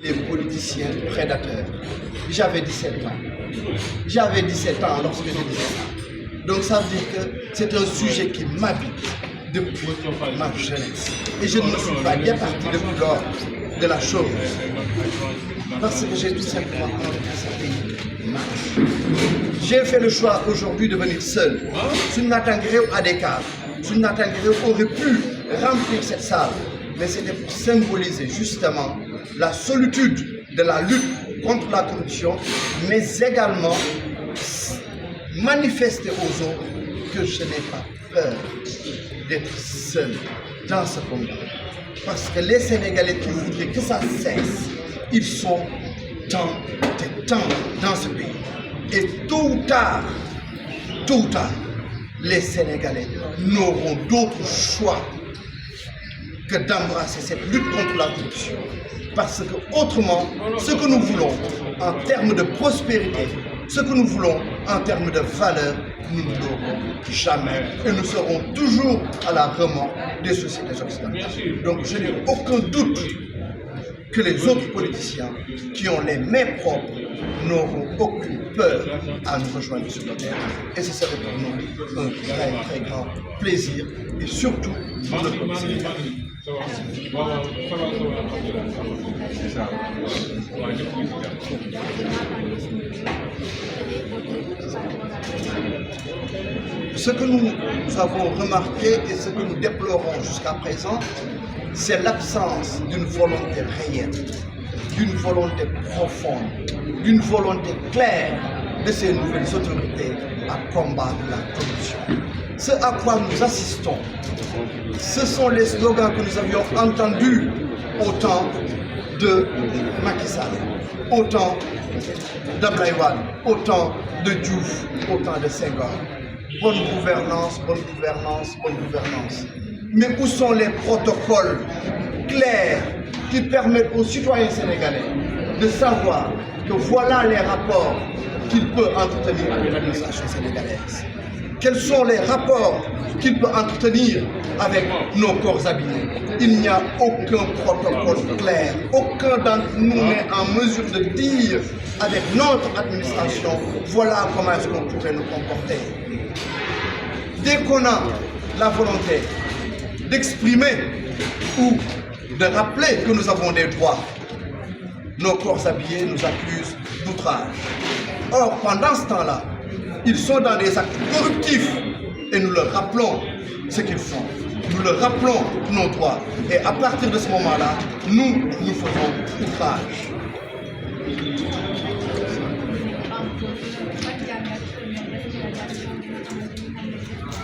Les politiciens prédateurs. J'avais 17 ans. J'avais 17 ans lorsque je disais ça. Donc ça veut dire que c'est un sujet qui m'habite depuis ma jeunesse. Et je ne me suis pas départi depuis lors de la chose. Parce que j'ai tout simplement envie que ce pays marche. J'ai fait le choix aujourd'hui de venir seul. Sunatan Guerrero a des cadres. Sunatan Guerrero aurait pu remplir cette salle. Mais c'était pour symboliser justement la solitude de la lutte contre la corruption, mais également manifester aux autres que je n'ai pas peur d'être seul dans ce combat. Parce que les Sénégalais qui voudraient que ça cesse, ils sont tant dans ce pays. Et tôt ou tard, les Sénégalais n'auront d'autre choix que d'embrasser cette lutte contre la corruption. Parce que autrement, ce que nous voulons en termes de prospérité, ce que nous voulons en termes de valeur, nous ne l'aurons jamais. Et nous serons toujours à la remorque des sociétés occidentales. Donc je n'ai aucun doute que les autres politiciens qui ont les mains propres n'auront aucune peur à nous rejoindre sur le terrain. Et ce serait pour nous un très grand plaisir et surtout pour le peuple sénégalais. Ce que nous avons remarqué et ce que nous déplorons jusqu'à présent, c'est l'absence d'une volonté réelle, d'une volonté profonde, d'une volonté claire de ces nouvelles autorités à combattre la corruption. Ce à quoi nous assistons, ce sont les slogans que nous avions entendus au temps de Macky Sall, au temps d'Abdoulaye Wade, au temps de Diouf, au temps de Senghor. Bonne gouvernance, bonne gouvernance, bonne gouvernance. Mais où sont les protocoles clairs qui permettent aux citoyens sénégalais de savoir que voilà les rapports qu'il peut entretenir avec l'administration sénégalaise? Quels sont les rapports qu'il peut entretenir avec nos corps habillés? Il n'y a aucun protocole clair. Aucun d'entre nous n'est en mesure de dire avec notre administration, voilà comment est-ce qu'on pourrait nous comporter. Dès qu'on a la volonté d'exprimer ou de rappeler que nous avons des droits, nos corps habillés nous accusent d'outrage. Or, pendant ce temps-là, ils sont dans des actes corruptifs et nous leur rappelons ce qu'ils font. Nous leur rappelons nos droits. Et à partir de ce moment-là, nous faisons outrage.